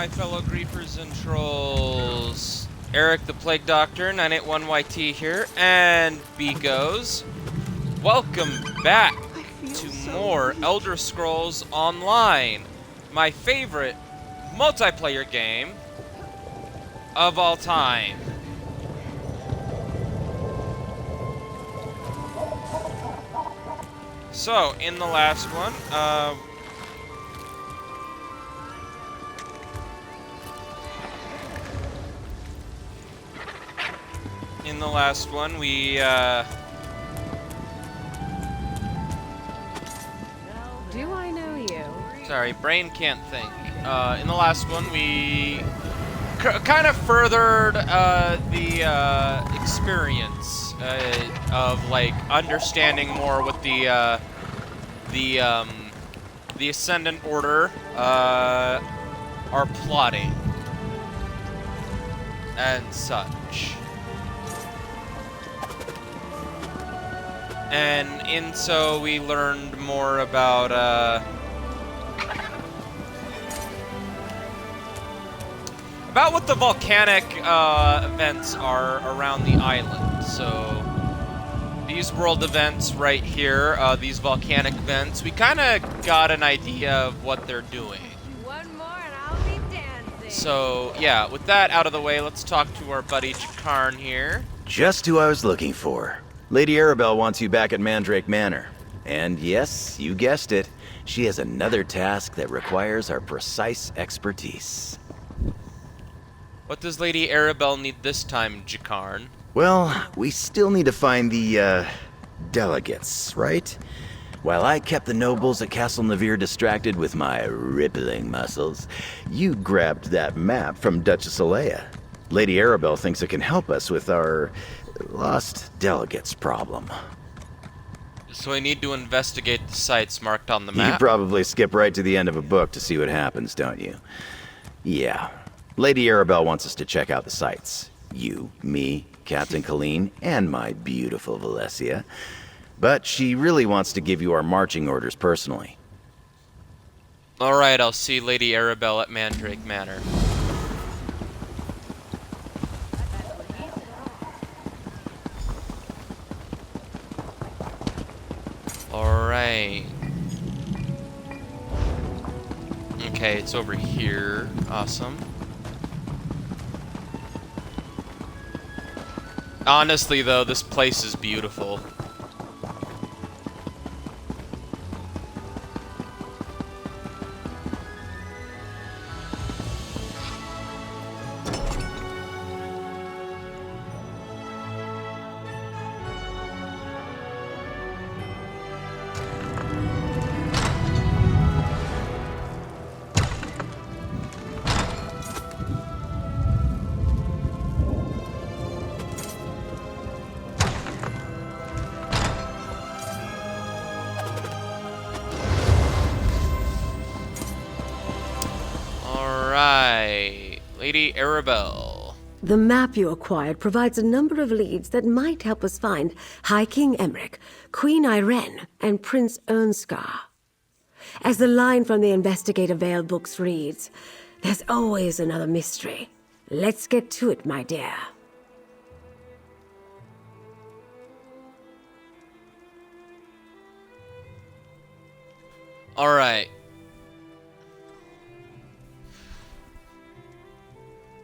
my fellow griefers and trolls. Eric the Plague Doctor, 981YT here, and beekos. Welcome back to more Elder Scrolls Online, my favorite multiplayer game of all time. So, in the last one, we, Do I know you? Sorry, brain can't think. In the last one, we kind of furthered the experience of like understanding more what the Ascendant Order are plotting and such. And in so we learned more about what the volcanic events are around the island. So these world events right here, these volcanic vents, we kind of got an idea of what they're doing. One more and I'll be dancing. So yeah, with that out of the way, let's talk to our buddy Jakarn here. Just who I was looking for. Lady Arabelle wants you back at Mandrake Manor. And yes, you guessed it, she has another task that requires our precise expertise. What does Lady Arabelle need this time, Jakarn? Well, we still need to find the, delegates, right? While I kept the nobles at Castle Navir distracted with my rippling muscles, you grabbed that map from Duchess Alea. Lady Arabelle thinks it can help us with our lost delegates problem. So I need to investigate the sites marked on the map? You probably skip right to the end of a book to see what happens, don't you? Yeah. Lady Arabelle wants us to check out the sites. You, me, Captain Colleen, and my beautiful Valencia. But she really wants to give you our marching orders personally. Alright, I'll see Lady Arabelle at Mandrake Manor. Alright. Okay, it's over here. Awesome. Honestly, though, this place is beautiful. Lady Arabelle. The map you acquired provides a number of leads that might help us find High King Emmerich, Queen Irene, and Prince Ernskar. As the line from the Investigator Veil books reads, there's always another mystery. Let's get to it, my dear. Alright.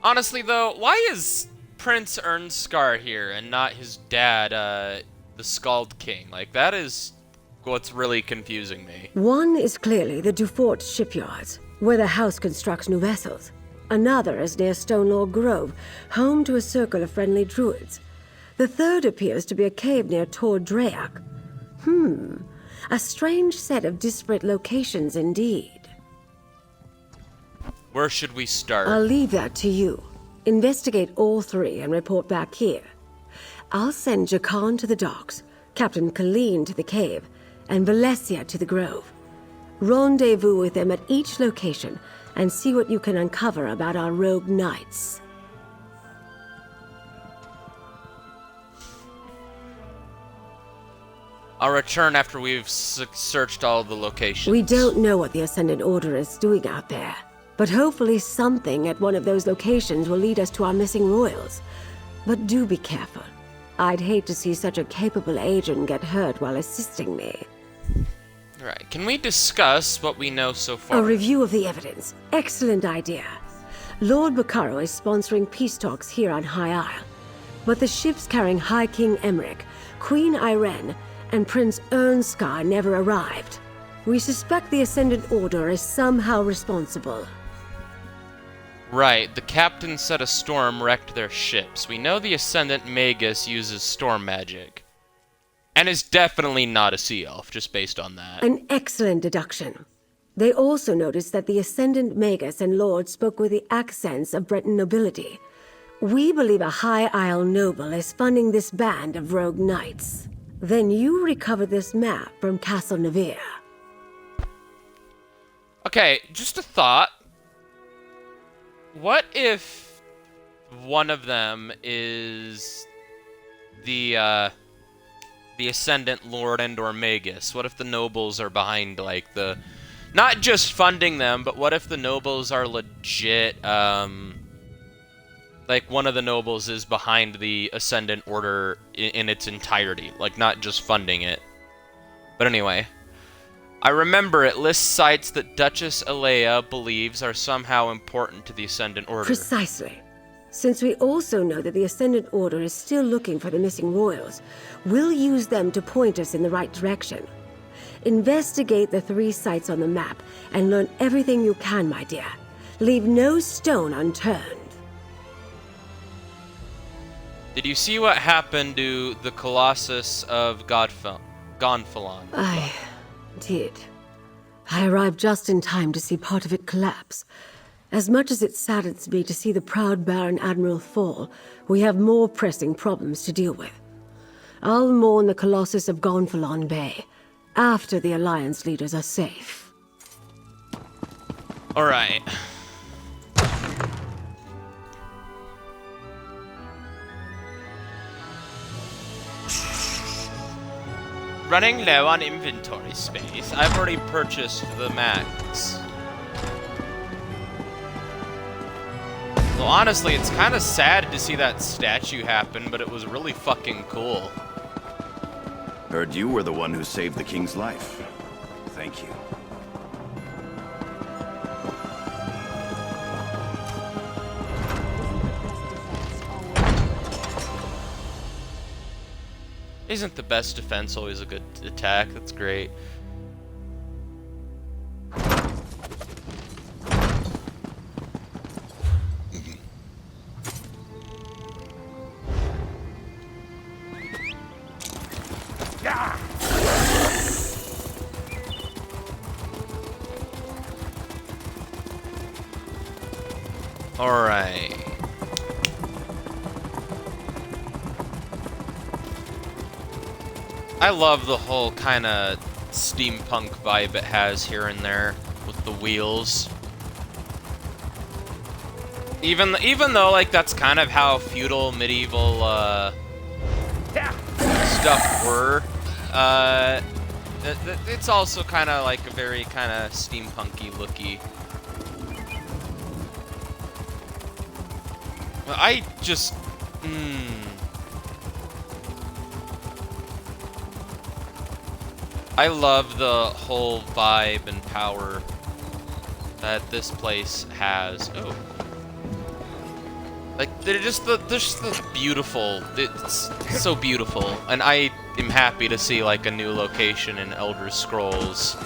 Honestly, though, why is Prince Ernskar here and not his dad, the Skald King? Like, that is what's really confusing me. One is clearly the Dufort shipyards, where the house constructs new vessels. Another is near Stonelaw Grove, home to a circle of friendly druids. The third appears to be a cave near Tor Dreak. A strange set of disparate locations indeed. Where should we start? I'll leave that to you. Investigate all three and report back here. I'll send Jakarn to the docks, Captain Colleen to the cave, and Valencia to the grove. Rendezvous with them at each location and see what you can uncover about our rogue knights. I'll return after we've searched all the locations. We don't know what the Ascendant Order is doing out there. But hopefully something at one of those locations will lead us to our missing royals. But do be careful. I'd hate to see such a capable agent get hurt while assisting me. Right. Can we discuss what we know so far? A review of the evidence. Excellent idea. Lord Bacaro is sponsoring peace talks here on High Isle. But the ships carrying High King Emmerich, Queen Irene, and Prince Ernskar never arrived. We suspect the Ascendant Order is somehow responsible. Right, the captain said a storm wrecked their ships. We know the Ascendant Magus uses storm magic. And is definitely not a sea elf, just based on that. An excellent deduction. They also noticed that the Ascendant Magus and Lord spoke with the accents of Breton nobility. We believe a High Isle noble is funding this band of rogue knights. Then you recovered this map from Castle Nevere. Okay, just a thought. What if one of them is the Ascendant Lord and/or Magus? What if the nobles are behind, like, the... Not just funding them, but what if the nobles are legit, like, one of the nobles is behind the Ascendant Order in its entirety, like, not just funding it. But anyway... I remember it lists sites that Duchess Alea believes are somehow important to the Ascendant Order. Precisely. Since we also know that the Ascendant Order is still looking for the missing royals, we'll use them to point us in the right direction. Investigate the 3 sites on the map and learn everything you can, my dear. Leave no stone unturned. Did you see what happened to the Colossus of Gonfalon? I did. I arrived just in time to see part of it collapse. As much as it saddens me to see the proud Baron Admiral fall, we have more pressing problems to deal with. I'll mourn the Colossus of Gonfalon Bay after the Alliance leaders are safe. Alright. Running low on inventory space. I've already purchased the max. Well, honestly, it's kind of sad to see that statue happen, but it was really fucking cool. Heard you were the one who saved the king's life. Thank you. Isn't the best defense always a good attack? That's great. Alright. I love the whole kind of steampunk vibe it has here and there with the wheels. Even though, like, that's kind of how feudal medieval stuff were, it's also kind of like a very kind of steampunky looky. I just I love the whole vibe and power that this place has. Oh. Like, they're just the beautiful. It's so beautiful. And I am happy to see, like, a new location in Elder Scrolls.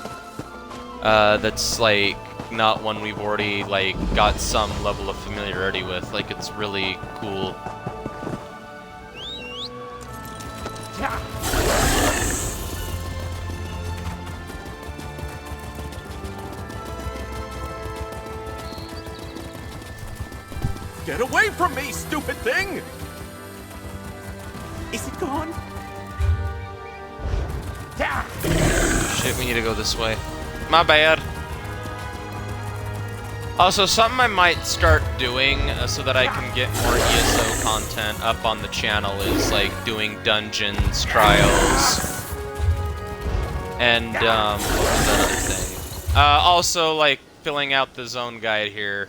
That's, like, not one we've already, like, got some level of familiarity with. Like, it's really cool. Get away from me, stupid thing! Is it gone? Shit, we need to go this way. My bad. Also, something I might start doing so that I can get more ESO content up on the channel is, like, doing dungeons, trials, and, what was that other thing? Also, like, filling out the zone guide here.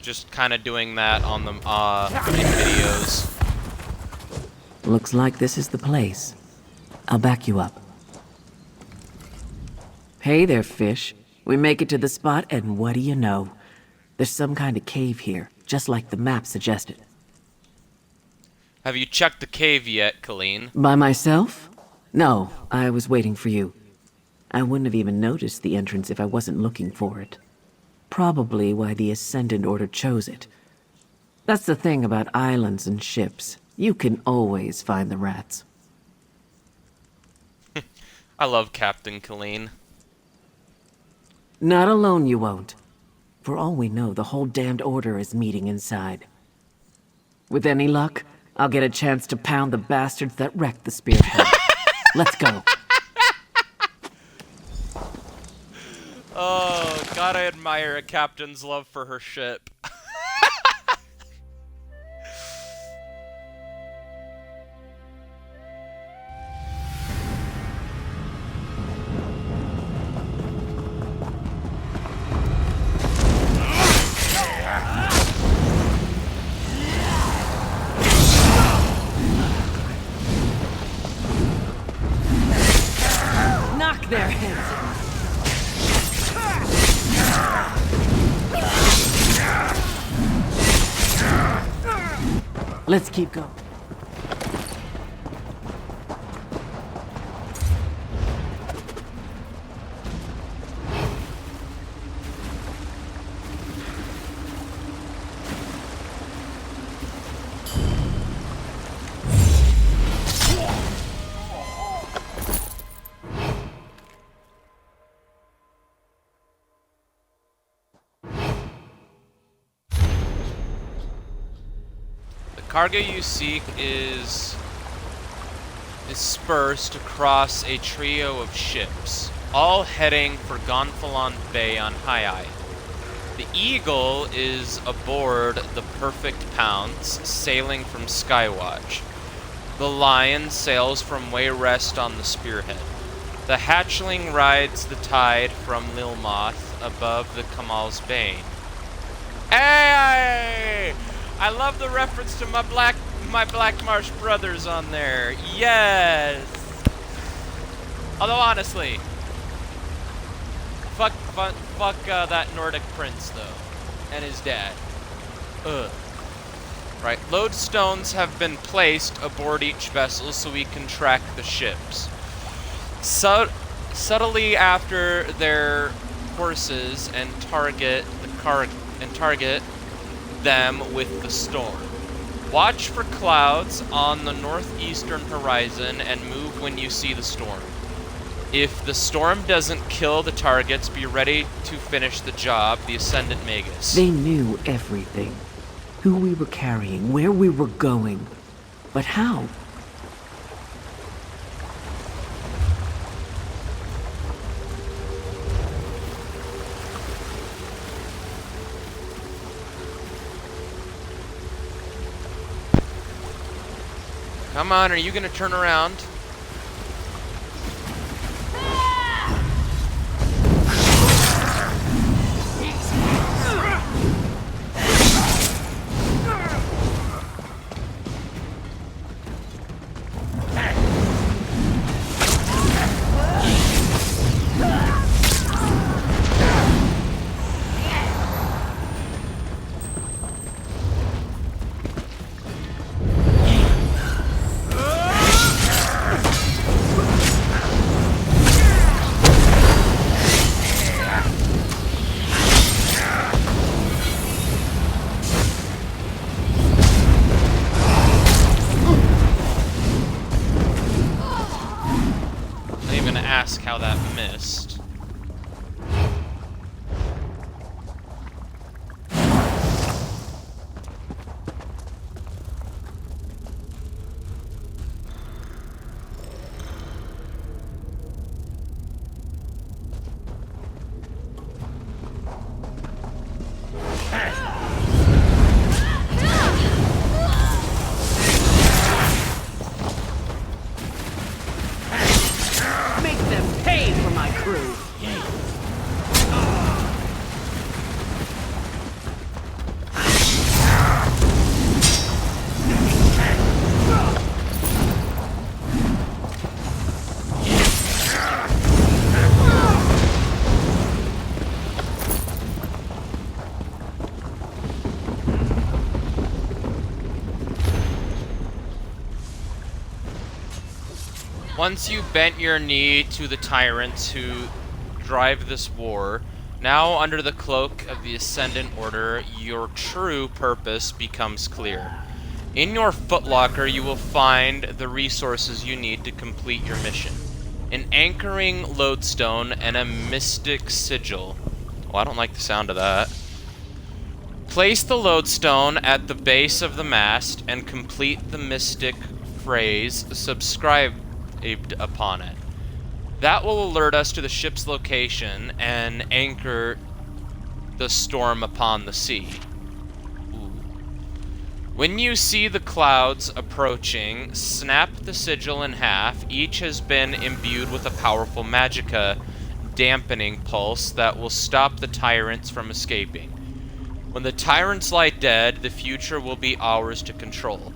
Just kind of doing that on the in videos. Looks like this is the place. I'll back you up. Hey there, fish. We make it to the spot, and what do you know? There's some kind of cave here, just like the map suggested. Have you checked the cave yet, Colleen? By myself? No, I was waiting for you. I wouldn't have even noticed the entrance if I wasn't looking for it. Probably why the Ascendant Order chose it. That's the thing about islands and ships. You can always find the rats. I love Captain Colleen. Not alone you won't. For all we know, the whole damned order is meeting inside. With any luck, I'll get a chance to pound the bastards that wrecked the spearhead. Let's go. Oh, God, I admire a captain's love for her ship. Knock their heads. Let's keep going. The cargo you seek is dispersed across a trio of ships, all heading for Gonfalon Bay on High Eye. The Eagle is aboard the Perfect Pounce, sailing from Skywatch. The Lion sails from Wayrest on the Spearhead. The Hatchling rides the tide from Lilmoth above the Kamal's Bane. Hey! I love the reference to my Black Marsh brothers on there. Yes. Although honestly, fuck that Nordic prince though, and his dad. Ugh. Right. Loadstones have been placed aboard each vessel so we can track the ships. Subtly after their courses and target them with the storm. Watch for clouds on the northeastern horizon and move when you see the storm. If the storm doesn't kill the targets, be ready to finish the job, the Ascendant Magus. They knew everything. Who we were carrying, where we were going. But how? Come on, are you gonna turn around? Ask how that missed. Make them pay for my crew. Once you bent your knee to the tyrants who drive this war, now under the cloak of the Ascendant Order, your true purpose becomes clear. In your footlocker, you will find the resources you need to complete your mission. An anchoring lodestone and a mystic sigil. Oh, I don't like the sound of that. Place the lodestone at the base of the mast and complete the mystic phrase subscribed upon it. That will alert us to the ship's location and anchor the storm upon the sea. Ooh. When you see the clouds approaching, snap the sigil in half. Each has been imbued with a powerful magicka dampening pulse that will stop the tyrants from escaping. When the tyrants lie dead, the future will be ours to control.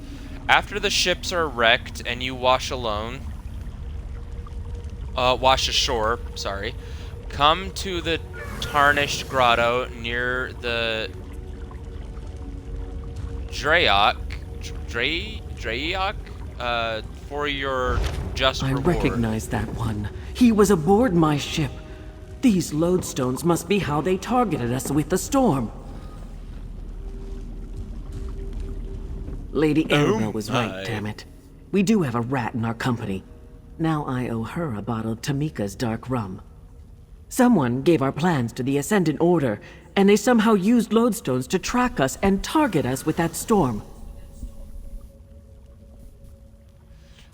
After the ships are wrecked and you wash ashore, come to the tarnished grotto near the Dreyok, for your just reward. I recognize that one. He was aboard my ship. These Loadstones must be how they targeted us with the storm. Lady Arabelle was right, damn it. We do have a rat in our company. Now I owe her a bottle of Tamika's dark rum. Someone gave our plans to the Ascendant Order, and they somehow used Loadstones to track us and target us with that storm.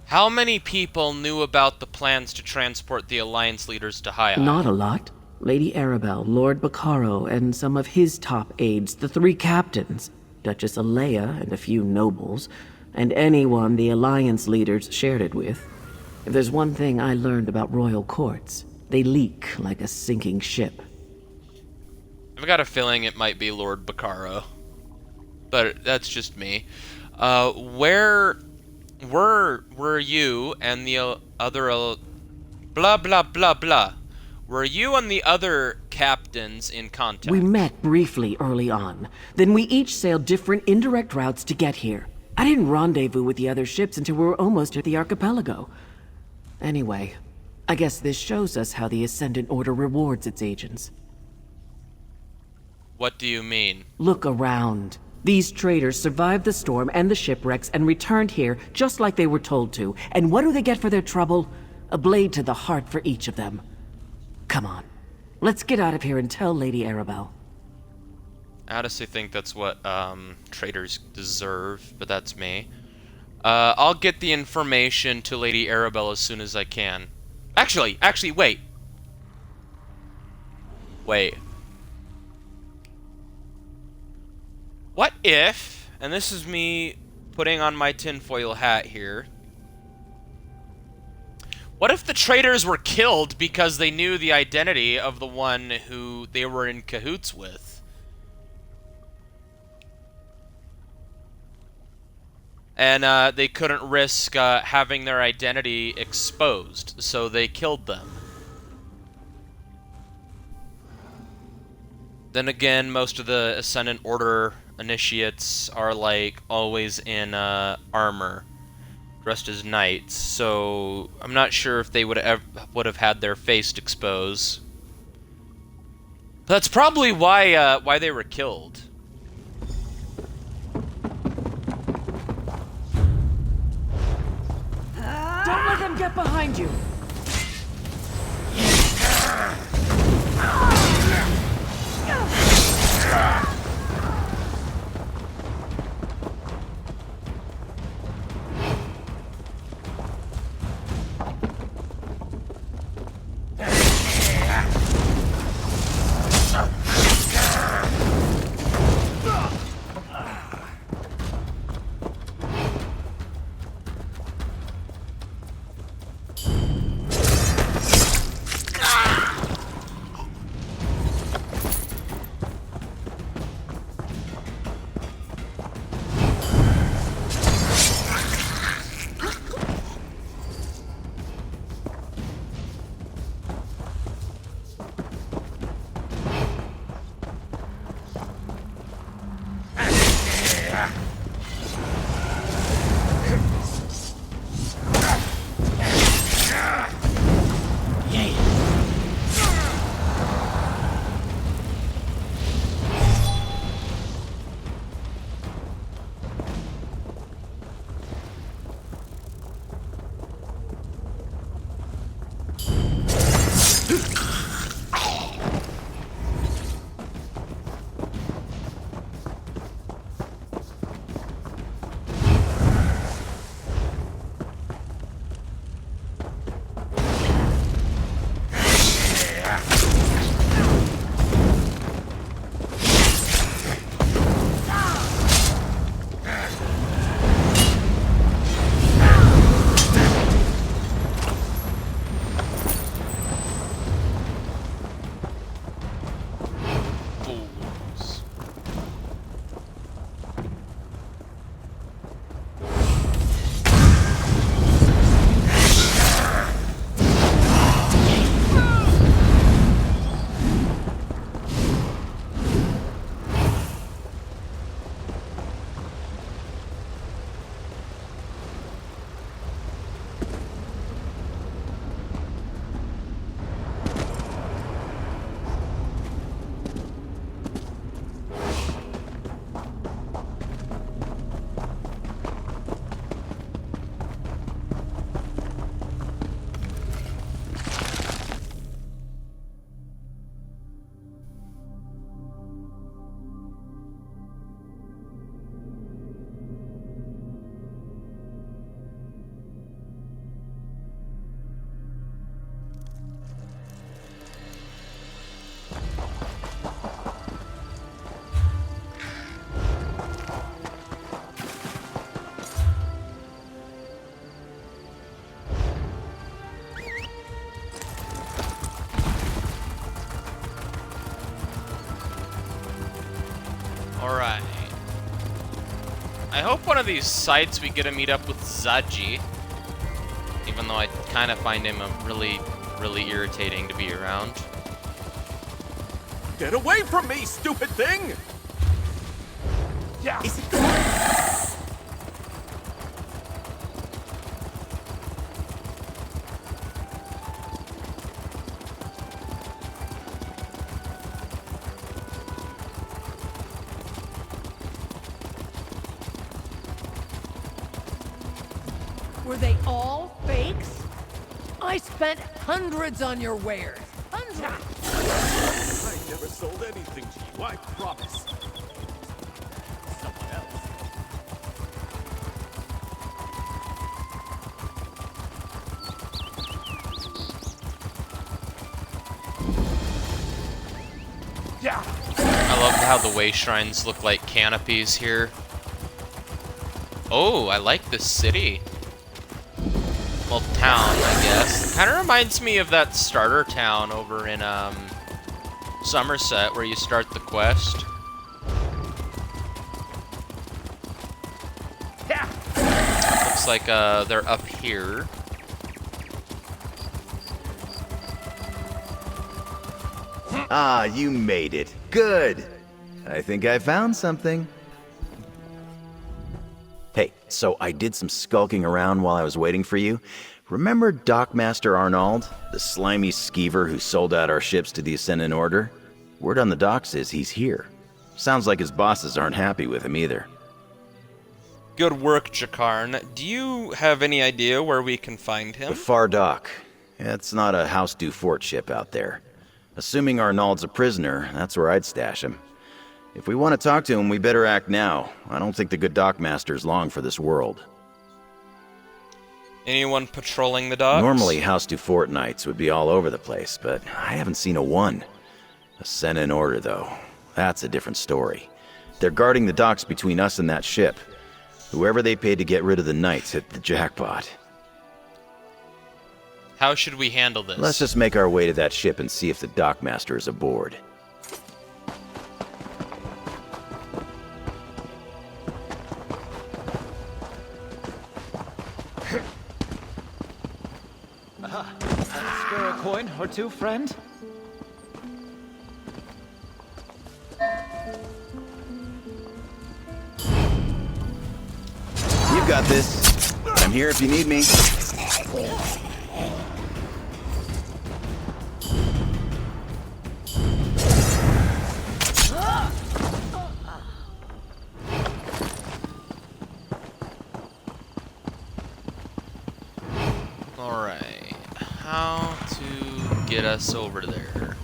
How many people knew about the plans to transport the Alliance leaders to High Isle? Not a lot. Lady Arabelle, Lord Baccaro, and some of his top aides, the 3 captains, Duchess Alea and a few nobles, and anyone the Alliance leaders shared it with. If there's one thing I learned about royal courts, they leak like a sinking ship. I've got a feeling it might be Lord Baccaro, but that's just me. Where were you and the other blah blah blah blah? Were you and the other captains in contact? We met briefly early on. Then we each sailed different indirect routes to get here. I didn't rendezvous with the other ships until we were almost at the archipelago. Anyway, I guess this shows us how the Ascendant Order rewards its agents. What do you mean? Look around. These traitors survived the storm and the shipwrecks and returned here just like they were told to. And what do they get for their trouble? A blade to the heart for each of them. Come on. Let's get out of here and tell Lady Arabelle. I honestly think that's what traitors deserve, but that's me. I'll get the information to Lady Arabelle as soon as I can. Actually, wait. Wait. What if, and this is me putting on my tinfoil hat here, what if the traitors were killed because they knew the identity of the one who they were in cahoots with? And they couldn't risk having their identity exposed, so they killed them. Then again, most of the Ascendant Order initiates are like always in armor, dressed as knights, so I'm not sure if they would have had their face exposed. That's probably why they were killed. Don't let them get behind you! Alright. I hope one of these sites we get to meet up with Zaji. Even though I kind of find him really irritating to be around. Get away from me, stupid thing! Yeah. Were they all fakes? I spent hundreds on your wares. Hundreds! I never sold anything to you, I promise. Someone else. Yeah. I love how the way shrines look like canopies here. Oh, I like this city. Well, town, I guess. Kind of reminds me of that starter town over in Somerset, where you start the quest. Yeah. Looks like they're up here. Ah, you made it. Good. I think I found something. Hey, so I did some skulking around while I was waiting for you. Remember Dockmaster Arnold, the slimy skeever who sold out our ships to the Ascendant Order? Word on the docks is he's here. Sounds like his bosses aren't happy with him either. Good work, Jakarn. Do you have any idea where we can find him? The far dock. It's not a House du Fort ship out there. Assuming Arnold's a prisoner, that's where I'd stash him. If we want to talk to him, we better act now. I don't think the good Dockmaster's long for this world. Anyone patrolling the docks? Normally, House du Fort Knights would be all over the place, but I haven't seen a one. Ascendant Order, though. That's a different story. They're guarding the docks between us and that ship. Whoever they paid to get rid of the Knights hit the jackpot. How should we handle this? Let's just make our way to that ship and see if the Dockmaster is aboard. Spare a coin or two, friend? You got this. I'm here if you need me. Alright. How to get us over there?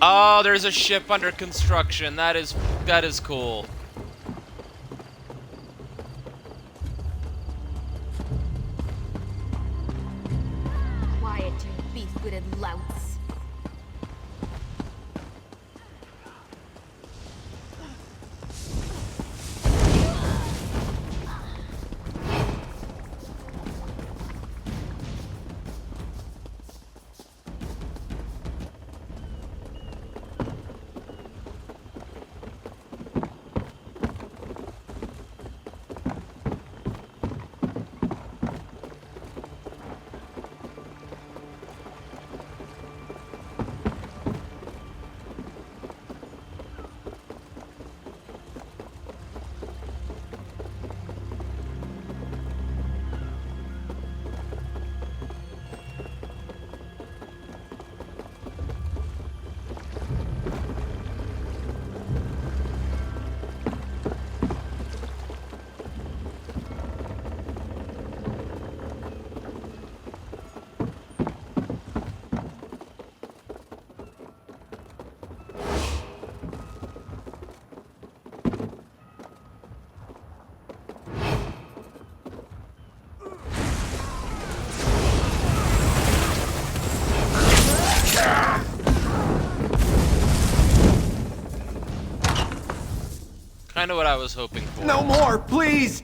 Oh, there's a ship under construction. That is cool. Quiet, you beef-footed louts. Kind of what I was hoping for. No more, please!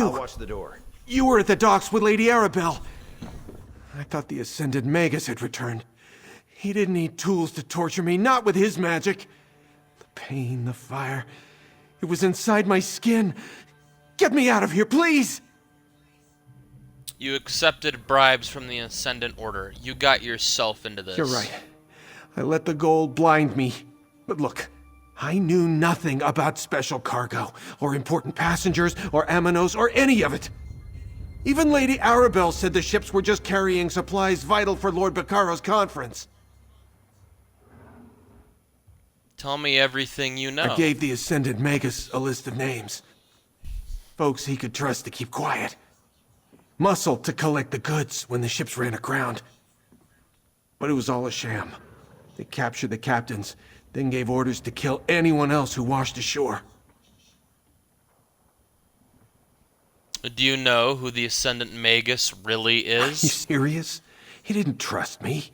I'll watch the door. You were at the docks with Lady Arabelle. I thought the Ascendant Magus had returned. He didn't need tools to torture me, not with his magic. The pain, the fire, it was inside my skin. Get me out of here, please! You accepted bribes from the Ascendant Order. You got yourself into this. You're right. I let the gold blind me. But look, I knew nothing about special cargo, or important passengers, or Amanos, or any of it. Even Lady Arabelle said the ships were just carrying supplies vital for Lord Baccaro's conference. Tell me everything you know. I gave the Ascendant Magus a list of names. Folks he could trust to keep quiet. Muscle to collect the goods when the ships ran aground. But it was all a sham. They captured the captains, then gave orders to kill anyone else who washed ashore. Do you know who the Ascendant Magus really Are you is? serious? He didn't trust me.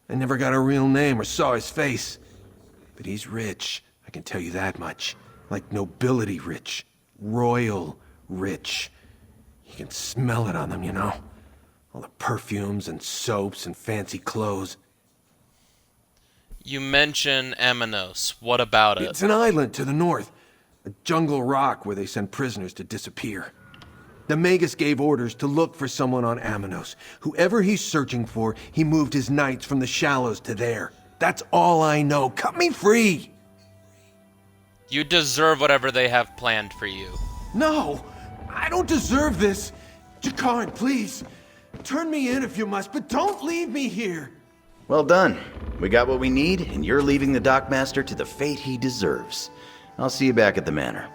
I never got a real name or saw his face. But he's rich, I can tell you that much. Like nobility rich. Royal rich. You can smell it on them, you know? All the perfumes and soaps and fancy clothes. You mention Amanos. What about it? It's an island to the north. A jungle rock where they send prisoners to disappear. The Magus gave orders to look for someone on Amanos. Whoever he's searching for, he moved his knights from the shallows to there. That's all I know. Cut me free! You deserve whatever they have planned for you. No! I don't deserve this! Jakar, please! Turn me in if you must, but don't leave me here! Well done. We got what we need, and you're leaving the Dockmaster to the fate he deserves. I'll see you back at the manor.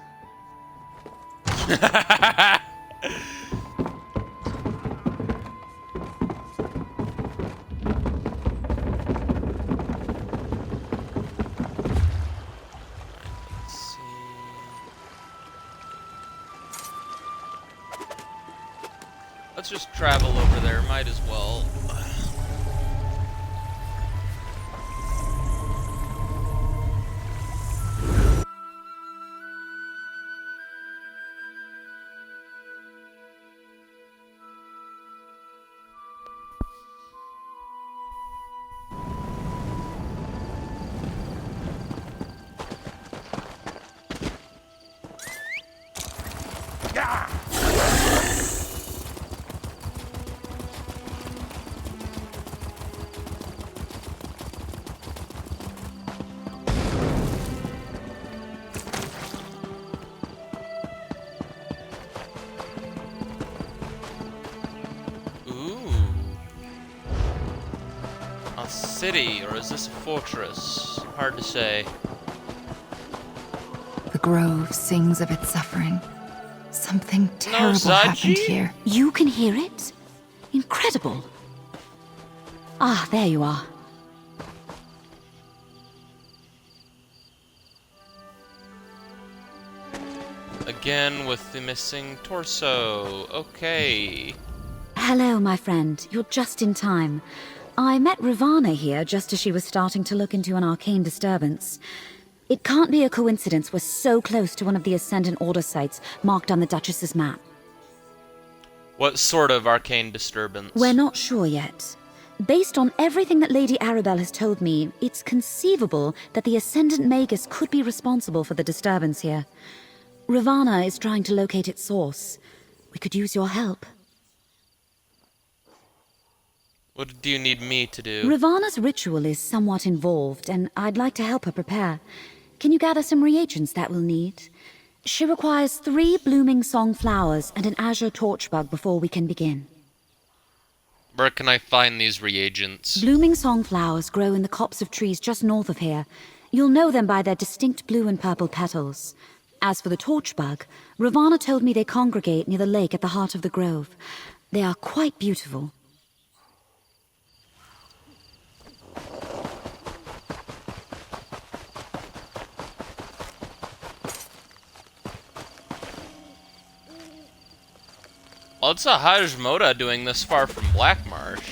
Let's just travel over there, might as well. City, or is this a fortress? Hard to say. The grove sings of its suffering. Something terrible Zaji? happened here. You can hear it? Incredible. Ah, there you are. Again with the missing torso. Okay. Hello, my friend. You're just in time. I met Ravana here just as she was starting to look into an arcane disturbance. It can't be a coincidence we're so close to one of the Ascendant Order sites marked on the Duchess's map. What sort of arcane disturbance? We're not sure yet. Based on everything that Lady Arabelle has told me, it's conceivable that the Ascendant Magus could be responsible for the disturbance here. Ravana is trying to locate its source. We could use your help. What do you need me to do? Ravana's ritual is somewhat involved, and I'd like to help her prepare. Can you gather some reagents that we'll need? She requires 3 blooming song flowers and an azure torchbug before we can begin. Where can I find these reagents? Blooming song flowers grow in the copse of trees just north of here. You'll know them by their distinct blue and purple petals. As for the torchbug, Ravana told me they congregate near the lake at the heart of the grove. They are quite beautiful. What's a Hajmoda doing this far from Blackmarsh?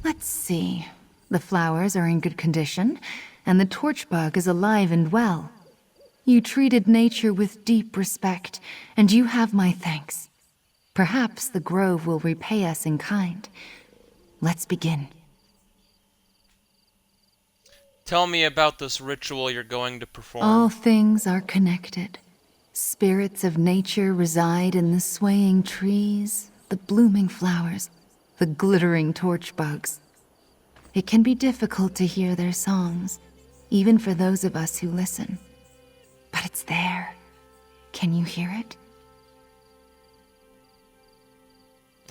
Let's see. The flowers are in good condition, and the torchbug is alive and well. You treated nature with deep respect, and you have my thanks. Perhaps the grove will repay us in kind. Let's begin. Tell me about this ritual you're going to perform. All things are connected. Spirits of nature reside in the swaying trees, the blooming flowers, the glittering torchbugs. It can be difficult to hear their songs, even for those of us who listen. But it's there. Can you hear it?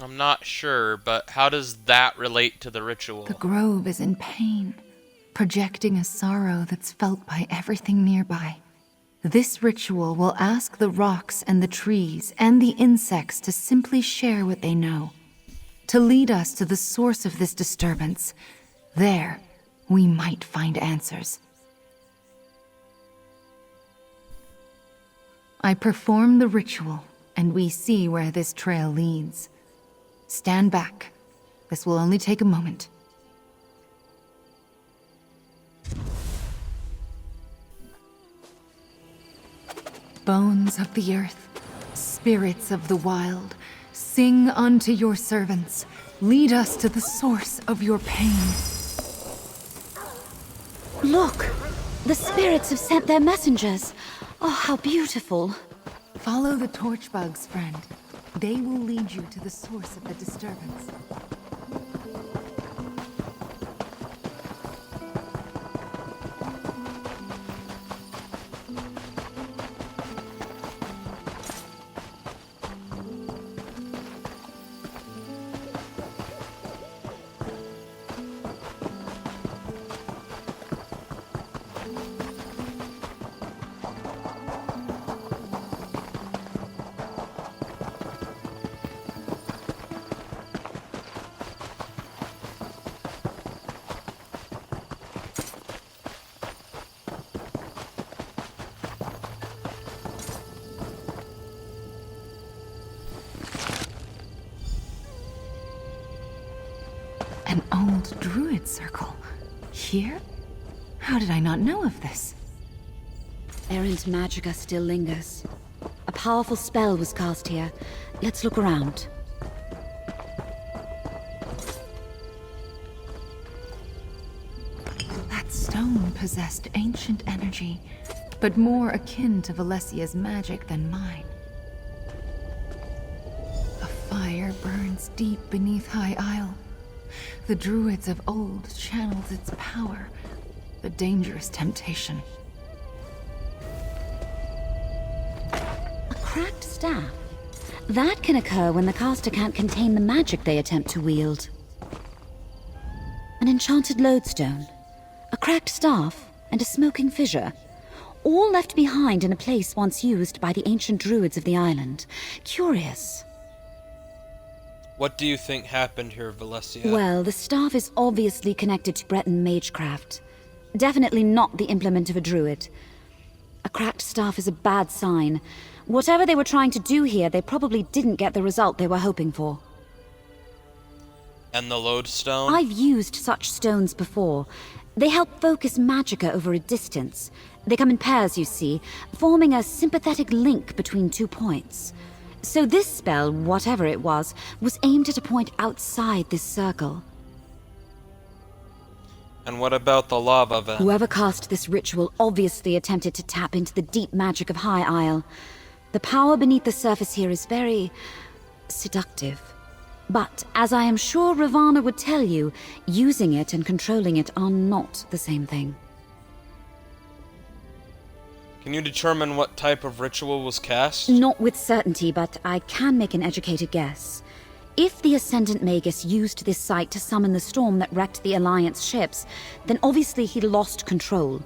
I'm not sure, but how does that relate to the ritual? The grove is in pain, projecting a sorrow that's felt by everything nearby. This ritual will ask the rocks and the trees and the insects to simply share what they know, to lead us to the source of this disturbance. There, we might find answers. I perform the ritual, and we see where this trail leads. Stand back. This will only take a moment. Bones of the earth, spirits of the wild, sing unto your servants. Lead us to the source of your pain. Look! The spirits have sent their messengers. Oh, how beautiful. Follow the torchbugs, friend. They will lead you to the source of the disturbance. An old Druid circle. Here? How did I not know of this? Errant magica still lingers. A powerful spell was cast here. Let's look around. That stone possessed ancient energy, but more akin to Valesia's magic than mine. A fire burns deep beneath High Isle. The Druids of old channeled its power, a dangerous temptation. A cracked staff? That can occur when the caster can't contain the magic they attempt to wield. An enchanted lodestone, a cracked staff, and a smoking fissure. All left behind in a place once used by the ancient druids of the island. Curious. What do you think happened here, Valesia? Well, the staff is obviously connected to Breton magecraft. Definitely not the implement of a druid. A cracked staff is a bad sign. Whatever they were trying to do here, they probably didn't get the result they were hoping for. And the lodestone? I've used such stones before. They help focus magicka over a distance. They come in pairs, you see, forming a sympathetic link between 2 points. So this spell, whatever it was aimed at a point outside this circle. And what about the lava vent? Whoever cast this ritual obviously attempted to tap into the deep magic of High Isle. The power beneath the surface here is very seductive. But, as I am sure Ravana would tell you, using it and controlling it are not the same thing. Can you determine what type of ritual was cast? Not with certainty, but I can make an educated guess. If the Ascendant Magus used this site to summon the storm that wrecked the Alliance ships, then obviously he lost control.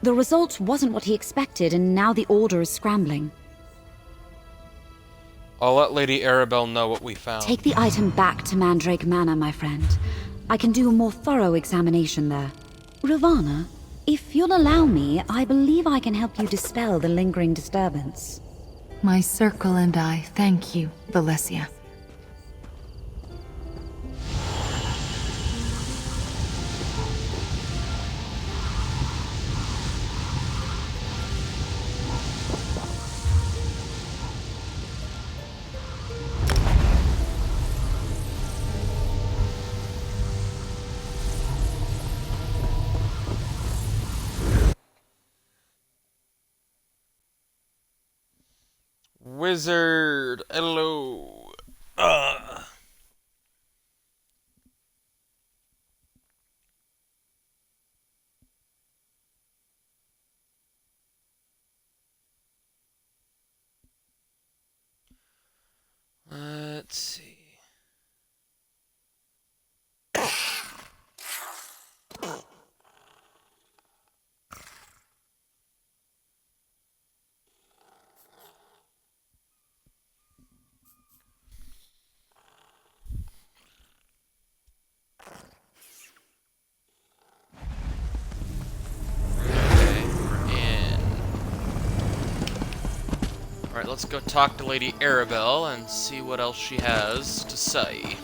The result wasn't what he expected, and now the Order is scrambling. I'll let Lady Arabelle know what we found. Take the item back to Mandrake Manor, my friend. I can do a more thorough examination there. Ravana, if you'll allow me, I believe I can help you dispel the lingering disturbance. My circle and I thank you, Valencia. Wizard, hello. Let's see. Alright, let's go talk to Lady Arabelle and see what else she has to say.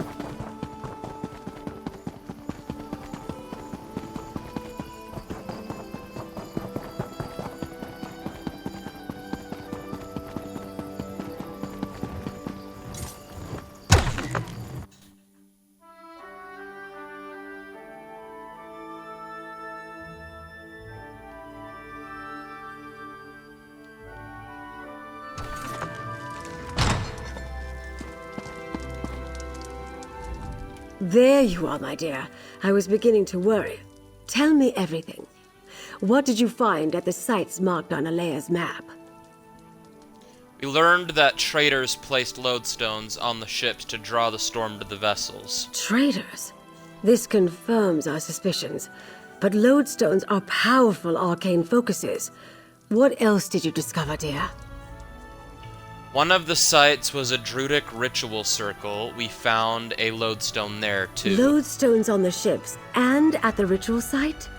There you are, my dear. I was beginning to worry. Tell me everything. What did you find at the sites marked on Alea's map? We learned that traders placed loadstones on the ships to draw the storm to the vessels. Traitors? This confirms our suspicions. But loadstones are powerful arcane focuses. What else did you discover, dear? One of the sites was a Druidic ritual circle. We found a lodestone there, too. Loadstones on the ships and at the ritual site?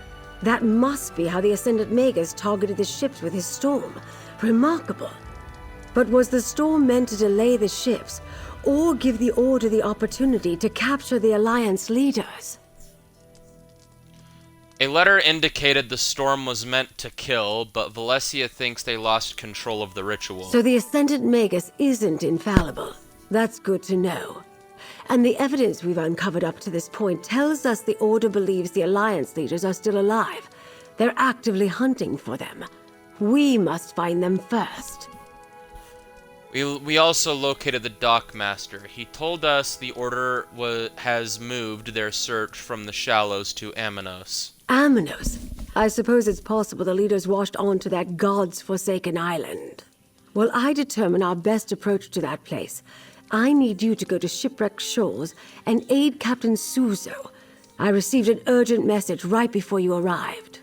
That must be how the Ascendant Magus targeted the ships with his storm. Remarkable. But was the storm meant to delay the ships, or give the Order the opportunity to capture the Alliance leaders? A letter indicated the storm was meant to kill, but Valencia thinks they lost control of the ritual. So the Ascendant Magus isn't infallible. That's good to know. And the evidence we've uncovered up to this point tells us the Order believes the Alliance leaders are still alive. They're actively hunting for them. We must find them first. We also located the Dockmaster. He told us the Order has moved their search from the Shallows to Aminos. Aminos? I suppose it's possible the leaders washed on to that God's-forsaken island. While I determine our best approach to that place, I need you to go to Shipwreck Shoals and aid Captain Suzo. I received an urgent message right before you arrived.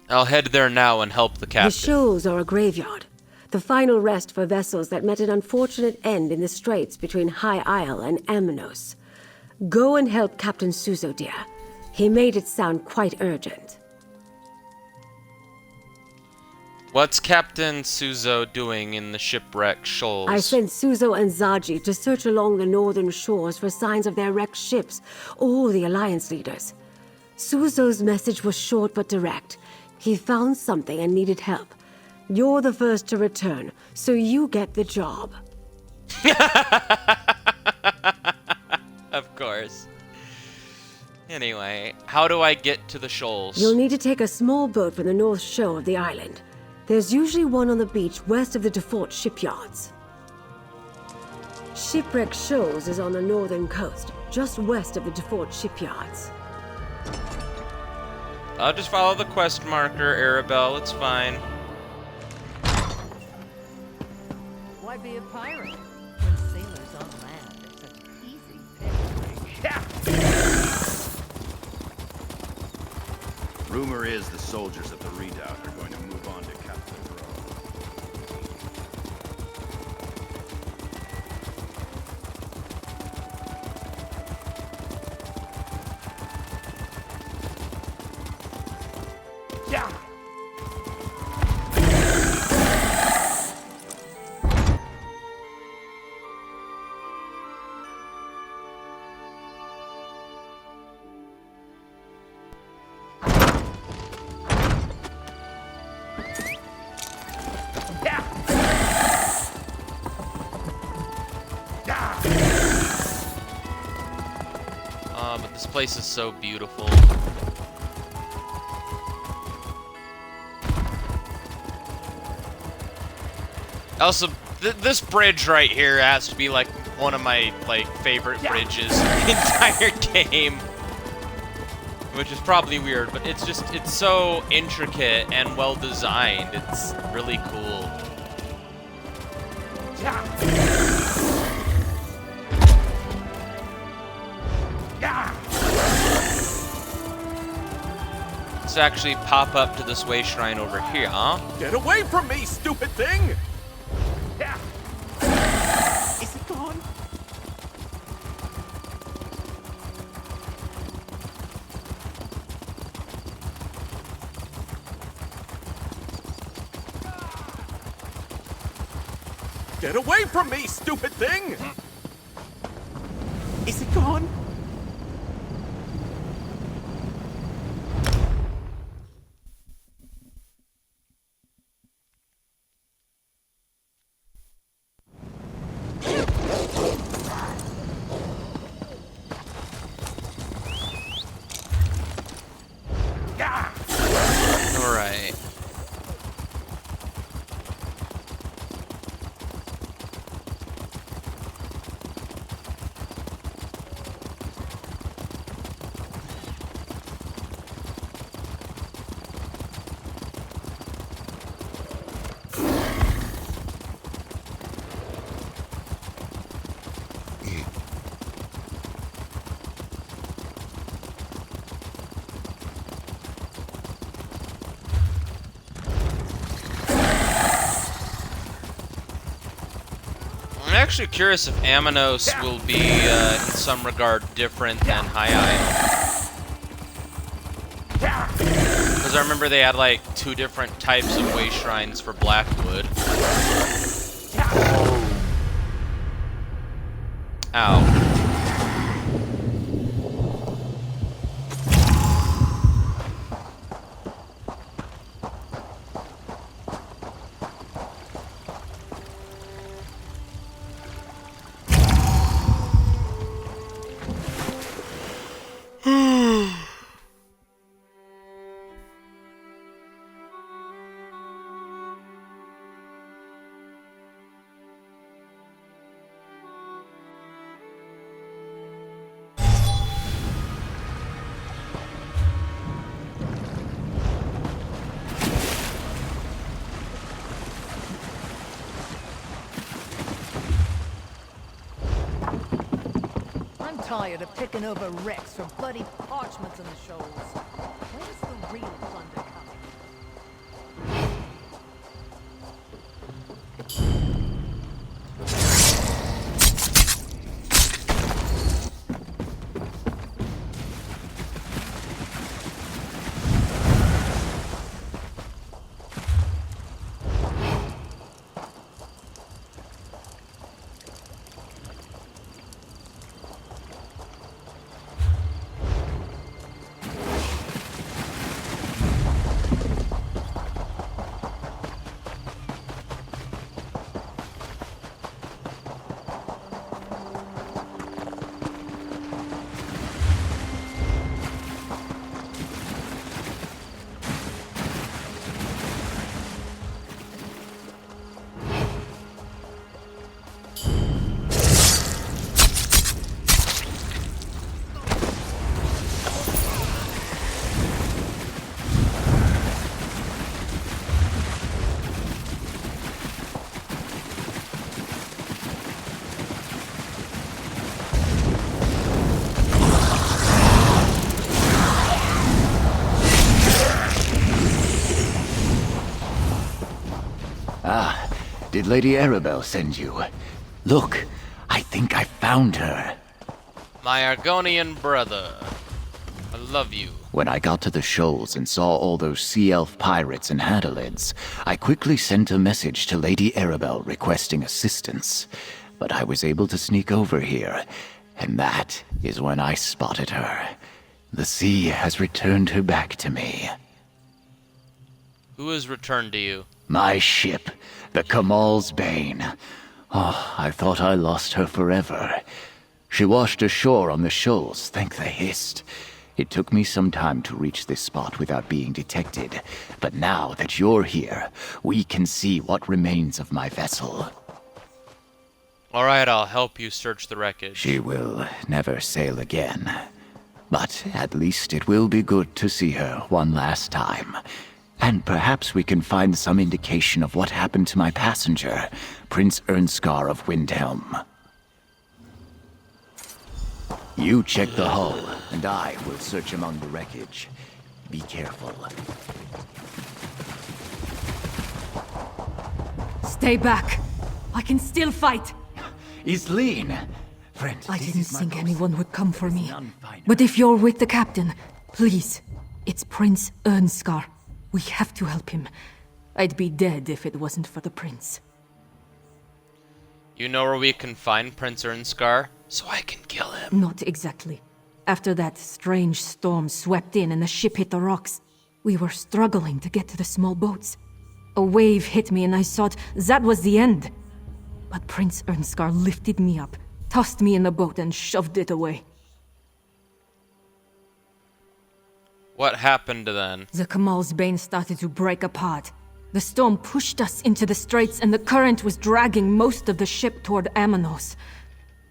I'll head there now and help the captain. The shoals are a graveyard. The final rest for vessels that met an unfortunate end in the straits between High Isle and Aminos. Go and help Captain Suzo, dear. He made it sound quite urgent. What's Captain Suzo doing in the Shipwreck Shoals? I sent Suzo and Zaji to search along the northern shores for signs of their wrecked ships or the Alliance leaders. Suzo's message was short but direct. He found something and needed help. You're the first to return, so you get the job. Of course. Anyway, how do I get to the shoals? You'll need to take a small boat from the north shore of the island. There's usually one on the beach west of the default shipyards. Shipwreck Shoals is on the northern coast, just west of the default shipyards. I'll just follow the quest marker, Arabelle. It's fine. Why be a pirate when sailors on land are such easy pickings? Rumor is the soldiers at the redoubt are going to move on to Captain Row. But this place is so beautiful. Also, this bridge right here has to be like one of my favorite bridges in the entire game. Which is probably weird, but it's so intricate and well designed. It's really cool. Let's actually pop up to this way shrine over here, huh? Get away from me, stupid thing! Is it gone? Get away from me, stupid thing! Is it gone? Alright. I'm actually curious if Amanos will be, in some regard, different than High Isle. Because I remember they had, like, 2 different types of way shrines for Blackwood. Ow. I'm tired of picking over wrecks for bloody parchments in the shoals. Where's the real plunder coming? Ah, did Lady Arabelle send you? Look, I think I found her. My Argonian brother. I love you. When I got to the shoals and saw all those sea elf pirates and hadalids, I quickly sent a message to Lady Arabelle requesting assistance. But I was able to sneak over here, and that is when I spotted her. The sea has returned her back to me. Who has returned to you? My ship, the Kamal's Bane. Oh, I thought I lost her forever. She washed ashore on the shoals, thank the Hist. It took me some time to reach this spot without being detected, but now that you're here, we can see what remains of my vessel. Alright, I'll help you search the wreckage. She will never sail again. But at least it will be good to see her one last time. And perhaps we can find some indication of what happened to my passenger, Prince Ernskar of Windhelm. You check the hull, and I will search among the wreckage. Be careful. Stay back. I can still fight. Isleen! Friend, I this didn't is my think ghost. anyone would come for me. None finer. But if you're with the captain, please. It's Prince Ernskar. We have to help him. I'd be dead if it wasn't for the prince. You know where we can find Prince Ernskar? So I can kill him. Not exactly. After that strange storm swept in and the ship hit the rocks, we were struggling to get to the small boats. A wave hit me and I thought that was the end. But Prince Ernskar lifted me up, tossed me in the boat and shoved it away. What happened then? The Kamal's Bane started to break apart. The storm pushed us into the straits and the current was dragging most of the ship toward Amanos.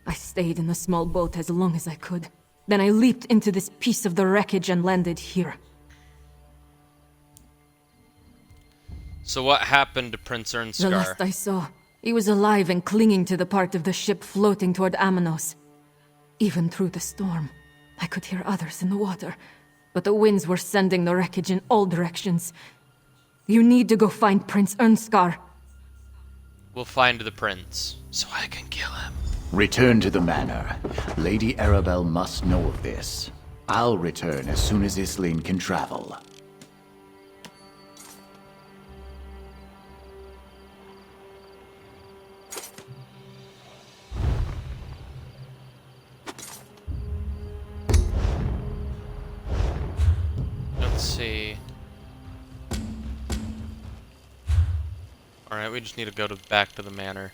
I stayed in the small boat as long as I could. Then I leaped into this piece of the wreckage and landed here. So what happened to Prince Ernskar? The last I saw, he was alive and clinging to the part of the ship floating toward Amanos. Even through the storm, I could hear others in the water, but the winds were sending the wreckage in all directions. You need to go find Prince Ernskar. We'll find the prince, so I can kill him. Return to the manor. Lady Arabelle must know of this. I'll return as soon as Isleen can travel. Let's see. Alright, we just need to go back to the manor.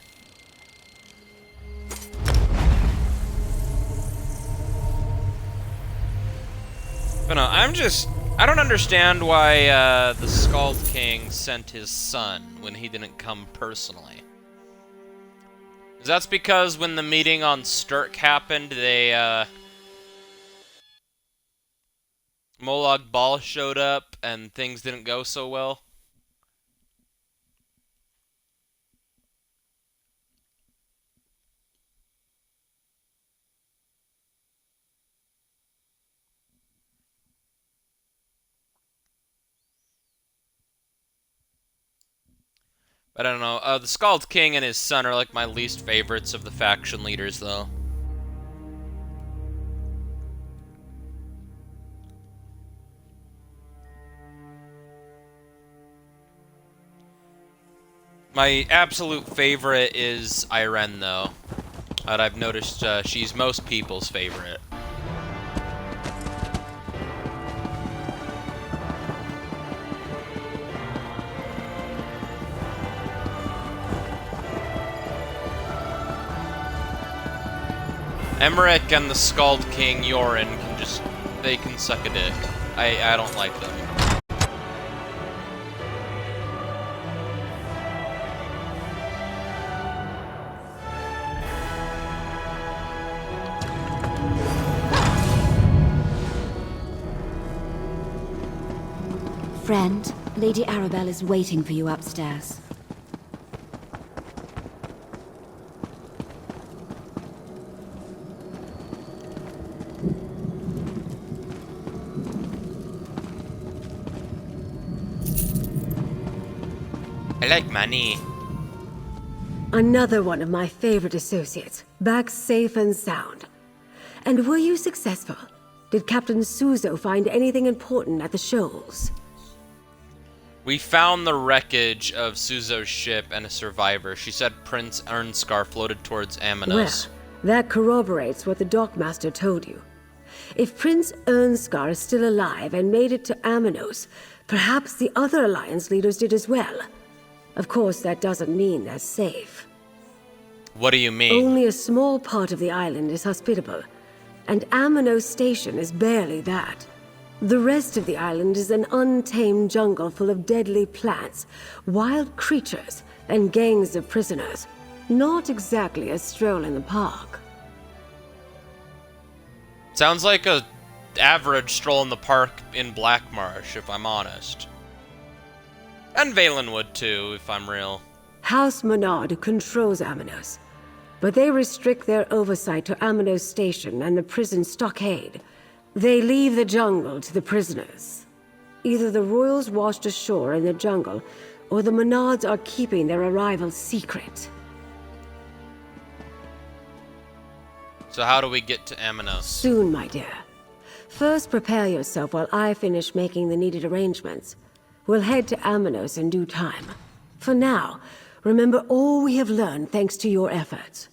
But no, I don't understand why the Skald King sent his son when he didn't come personally. That's because when the meeting on Sturk happened, Molag Bal showed up and things didn't go so well. But I don't know. The Skald King and his son are like my least favorites of the faction leaders, though. My absolute favorite is Irene, though. And I've noticed she's most people's favorite. Emmerich and the Skald King Yorin they can suck a dick. I don't like them. Friend, Lady Arabelle is waiting for you upstairs. I like money. Another one of my favorite associates, back safe and sound. And were you successful? Did Captain Suzo find anything important at the shoals? We found the wreckage of Suzo's ship and a survivor. She said Prince Ernscar floated towards Amanos. Well, that corroborates what the dockmaster told you. If Prince Ernscar is still alive and made it to Amanos, perhaps the other Alliance leaders did as well. Of course, that doesn't mean they're safe. What do you mean? Only a small part of the island is hospitable, and Amanos Station is barely that. The rest of the island is an untamed jungle full of deadly plants, wild creatures, and gangs of prisoners. Not exactly a stroll in the park. Sounds like a average stroll in the park in Blackmarsh, if I'm honest. And Valenwood, too, if I'm real. House Menard controls Amanos, but they restrict their oversight to Amanos Station and the prison stockade. They leave the jungle to the prisoners. Either the royals washed ashore in the jungle, or the Menards are keeping their arrival secret. So how do we get to Amanos? Soon, my dear. First, prepare yourself while I finish making the needed arrangements. We'll head to Amanos in due time. For now, remember all we have learned thanks to your efforts.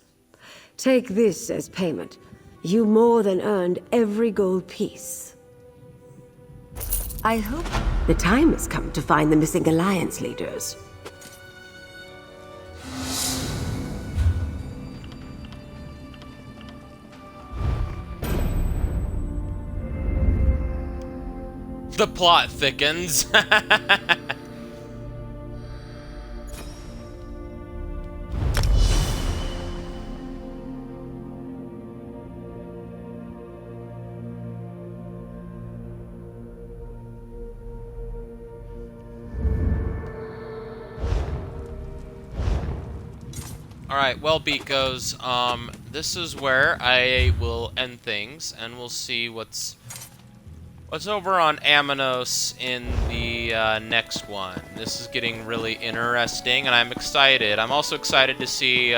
Take this as payment. You more than earned every gold piece. I hope the time has come to find the missing Alliance leaders. The plot thickens. Alright, well, beekos, this is where I will end things, and we'll see what's over on Amanos in the next one. This is getting really interesting, and I'm excited. I'm also excited to see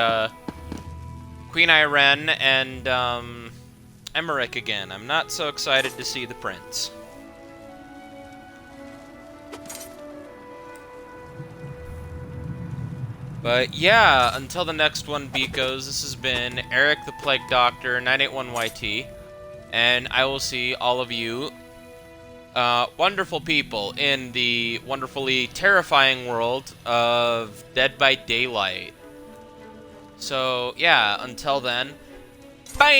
Queen Irene and Emmerich again. I'm not so excited to see the prince. But yeah, until the next one, beekos, this has been Eric the Plague Doctor, 981YT, and I will see all of you wonderful people in the wonderfully terrifying world of Dead by Daylight. So, yeah, until then, bye!